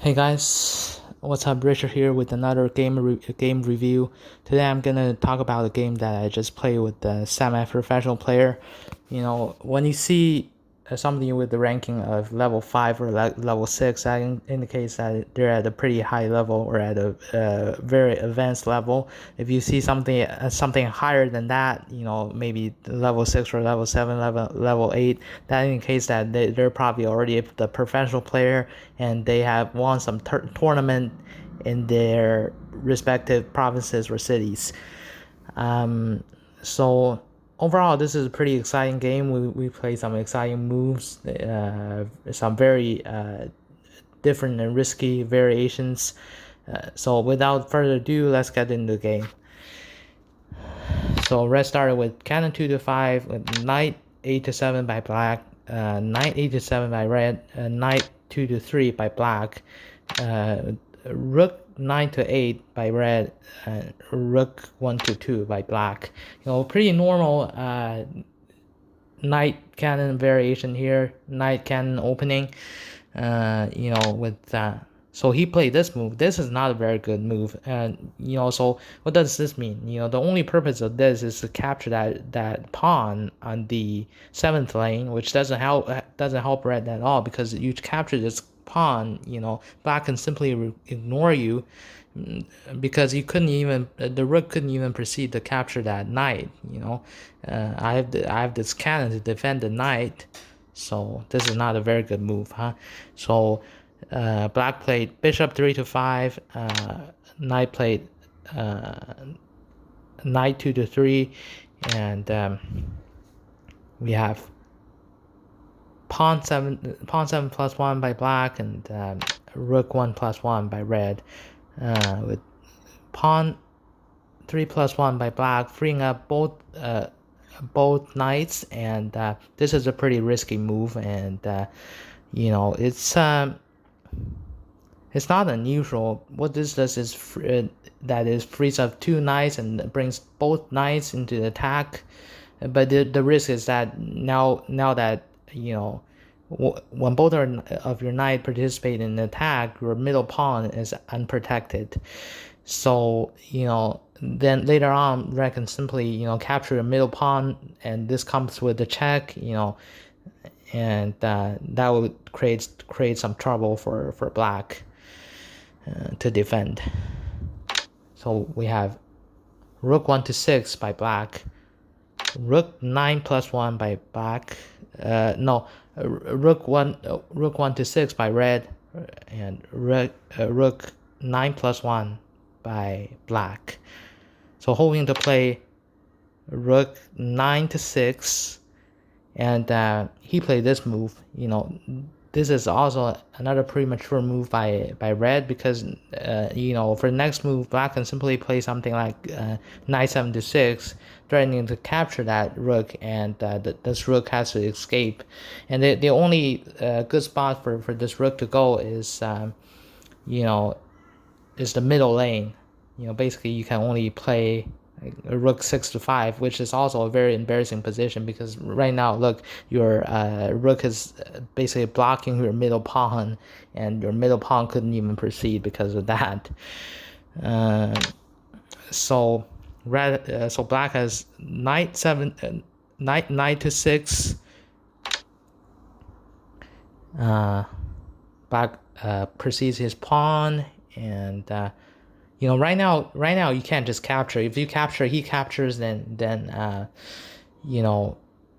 Hey guys, what's up? Richard here with another game review. Today I'm gonna talk about a game that I just played with the semi-professional player. When you see somebody with the ranking of level 5 or level 6, that indicates that they're at a pretty high level or at a very advanced level. If you see something higher than that, maybe level 6 or level 7, level 8, that indicates that they're probably already the professional player and they have won some tournament in their respective provinces or cities. So overall, this is a pretty exciting game. We play some exciting moves, some very different and risky variations. So without further ado, let's get into the game. So red started with cannon 2 to 5, with knight 8 to 7 by black, knight 8 to 7 by red, knight 2 to 3 by black, rook 9 to 8 by red, rook 1 to 2 by black. Pretty normal knight cannon variation here, knight cannon opening. With so he played this move. This is not a very good move, and so what does this mean? The only purpose of this is to capture that pawn on the seventh lane, which doesn't help red at all, because you capture this pawn. Black can simply ignore you, because the rook couldn't even proceed to capture that knight. I have this cannon to defend the knight, so this is not a very good move, huh? So black played bishop 3 to 5, knight played knight 2 to 3, and we have pawn 7 plus 1 by black, and rook 1 plus 1 by red, with pawn 3 plus 1 by black, freeing up both knights, and this is a pretty risky move, and it's not unusual. What this does is that it frees up two knights and brings both knights into the attack, but the risk is that now that when both of your knight participate in the attack, your middle pawn is unprotected. So then later on, red can simply capture your middle pawn, and this comes with the check. And that would create some trouble for black to defend. So we have rook 1 to 6 by black, rook 9 plus 1 by black, rook 1 to 6 by red, and rook 9 plus 1 by black. So hoping to play rook 9 to 6, and he played this move. This is also another premature move by red, because for the next move, black can simply play something like knight 7 to 6, threatening to capture that rook, and this rook has to escape. And the only good spot for this rook to go is is the middle lane. Basically you can only play a rook 6 to 5, which is also a very embarrassing position, because right now, look, your rook is basically blocking your middle pawn, and your middle pawn couldn't even proceed because of that. So black has knight 7, knight to 6. Black proceeds his pawn, and right now you can't just capture. If you capture, he captures, then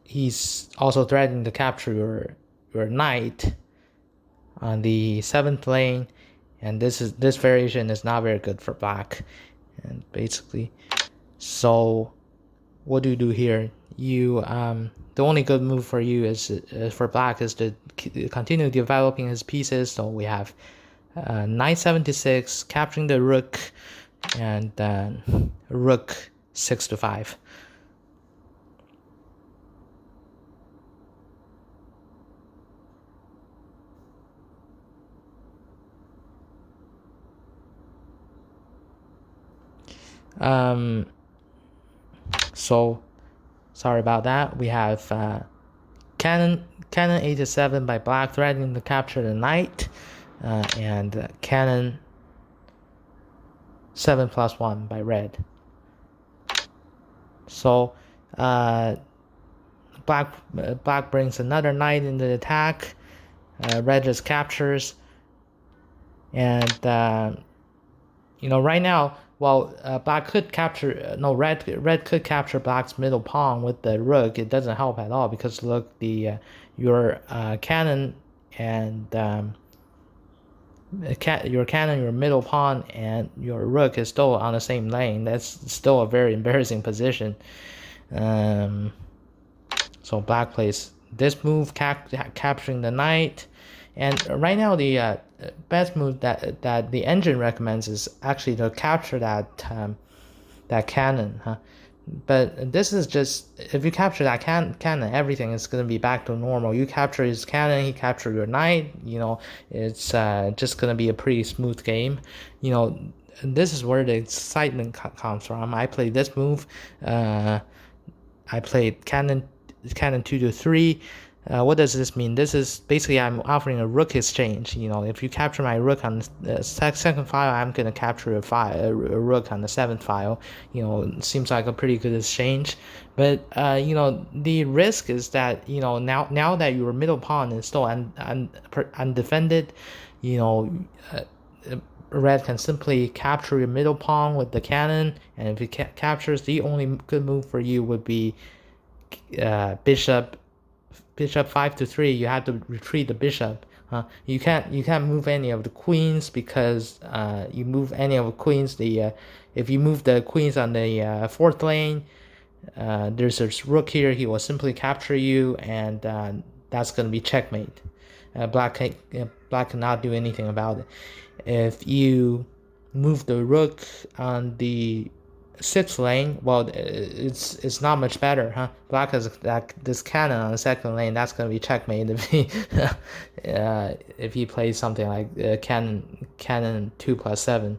he's also threatening to capture your knight on the seventh lane, and this variation is not very good for black. And basically, so what do you do here? The only good move for you is for black is to continue developing his pieces. So we have knight 7 to 6, capturing the rook, and then rook 6 to 5. So sorry about that. We have cannon 8 to 7 by black, threatening to capture the knight. and cannon 7+1 by red. So black brings another knight into the attack. Red just captures, and right now, black could capture. No, red could capture black's middle pawn with the rook. It doesn't help at all because look, your cannon and your cannon, your middle pawn, and your rook is still on the same lane. That's still a very embarrassing position. So black plays this move, capturing the knight. And right now, the best move that the engine recommends is actually to capture that cannon. But this is just, if you capture that cannon, everything is going to be back to normal. You capture his cannon, he captured your knight. It's just going to be a pretty smooth game. This is where the excitement comes from. I played this move. I played cannon 2 to 3. What does this mean? This is basically I'm offering a rook exchange. If you capture my rook on the second file, I'm going to capture a rook on the 7th file. It seems like a pretty good exchange. But, the risk is that, now that your middle pawn is still undefended, red can simply capture your middle pawn with the cannon. And if it captures, the only good move for you would be bishop 5 to 3. You have to retreat the bishop. You can't move any of the queens because you move any of the queens. If you move the queens on the 4th lane, there's a rook here. He will simply capture you, and that's going to be checkmate. Black cannot do anything about it. If you move the rook on the 6th lane, well, it's not much better, Black has this cannon on the 2nd lane. That's going to be checkmate if he plays something like cannon 2+7.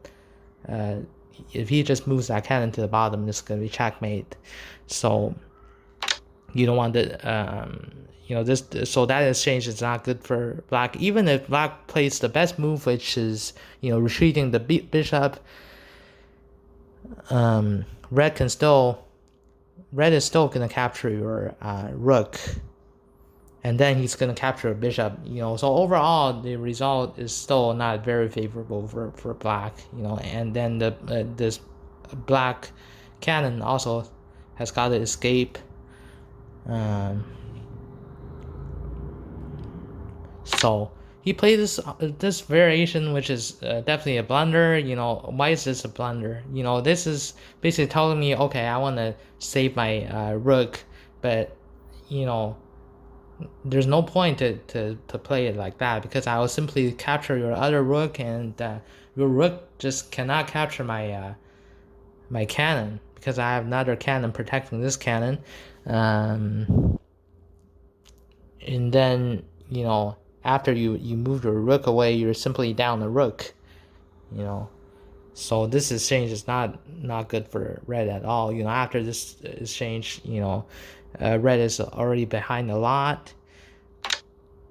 If he just moves that cannon to the bottom, it's going to be checkmate. So you don't want so that exchange is not good for black. Even if black plays the best move, which is retreating the bishop, red is still going to capture your rook, and then he's going to capture a bishop. So overall the result is still not very favorable for black. And then this black cannon also has got to escape. So he played this variation, which is definitely a blunder. Why is this a blunder? This is basically telling me, okay, I want to save my rook, but there's no point to play it like that, because I will simply capture your other rook, and your rook just cannot capture my my cannon, because I have another cannon protecting this cannon. And then after you move your rook away, you're simply down a rook. So this exchange is not good for red at all. After this exchange, red is already behind a lot.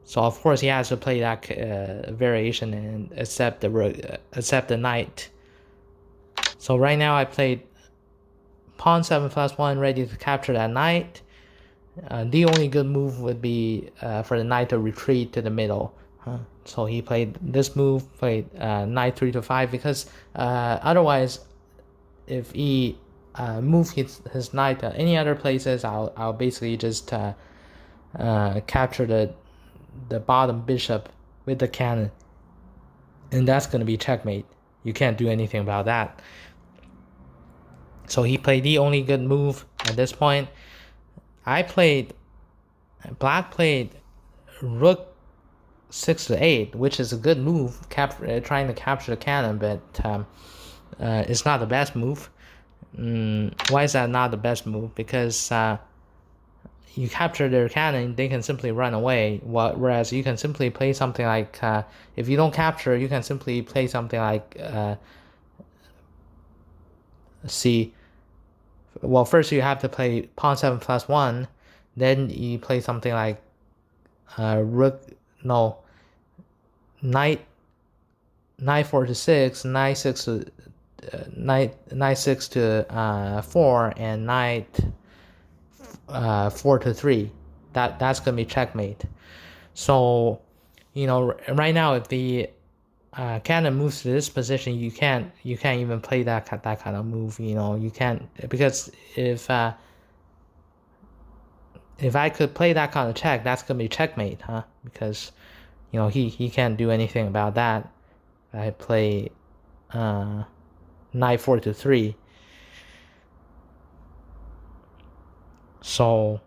So of course he has to play that variation and accept the knight. So right now I played pawn 7+1, ready to capture that knight. The only good move would be for the knight to retreat to the middle. So he played this move, played knight 3 to 5, because otherwise, if he moves his knight to any other places, I'll basically just capture the bottom bishop with the cannon, and that's going to be checkmate. You can't do anything about that. So he played the only good move at this point. Black played rook 6 to 8, which is a good move, trying to capture the cannon, but it's not the best move. Why is that not the best move? Because you capture their cannon, they can simply run away, whereas you can simply play something like, if you don't capture, you can simply play something like, first you have to play pawn 7+1, then you play something like knight knight 4 to 6, knight 6 to knight 6 to 4, and knight 4 to 3. That's gonna be checkmate. So, right now if the cannon moves to this position, you can't even play that kind of move. You can't, because if I could play that kind of check, that's gonna be checkmate, huh? Because he can't do anything about that. I play knight 4 to 3. So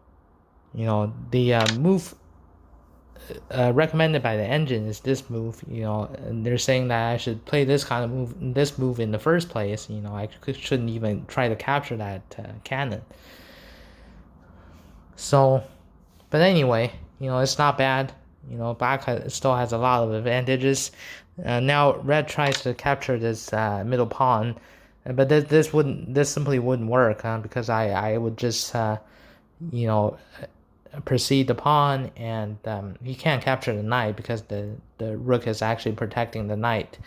the move recommended by the engine is this move. And they're saying that I should play this kind of move in the first place. I shouldn't even try to capture that cannon. So, but anyway, it's not bad. Black still has a lot of advantages. Now red tries to capture this middle pawn, but this simply wouldn't work, because I would just proceed the pawn, and he can't capture the knight because the rook is actually protecting the knight.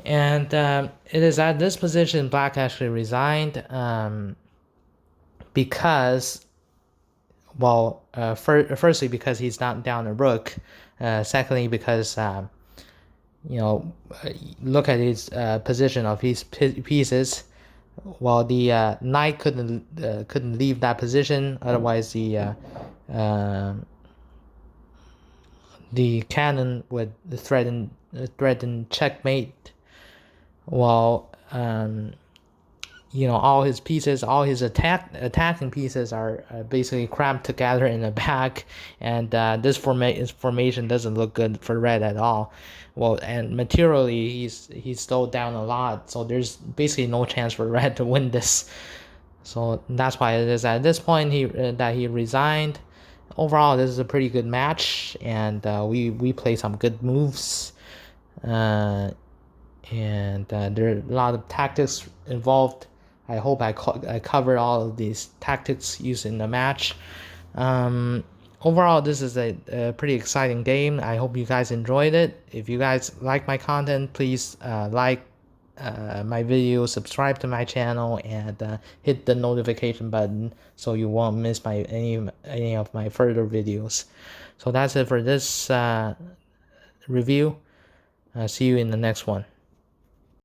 And it is at this position black actually resigned, because, well, firstly because he's not down a rook, secondly because look at his position of his pieces. Well, the knight couldn't leave that position, otherwise the cannon would threaten checkmate. While all his pieces, all his attacking pieces are basically cramped together in the back, and this formation doesn't look good for red at all. Well, and materially he's still down a lot, so there's basically no chance for red to win this. So that's why it is at this point that he resigned. Overall, this is a pretty good match, and we play some good moves. And there are a lot of tactics involved. I hope I covered all of these tactics used in the match. Overall, this is a pretty exciting game. I hope you guys enjoyed it. If you guys like my content, please like my video, subscribe to my channel, and hit the notification button so you won't miss any of my further videos. So that's it for this review. See you in the next one.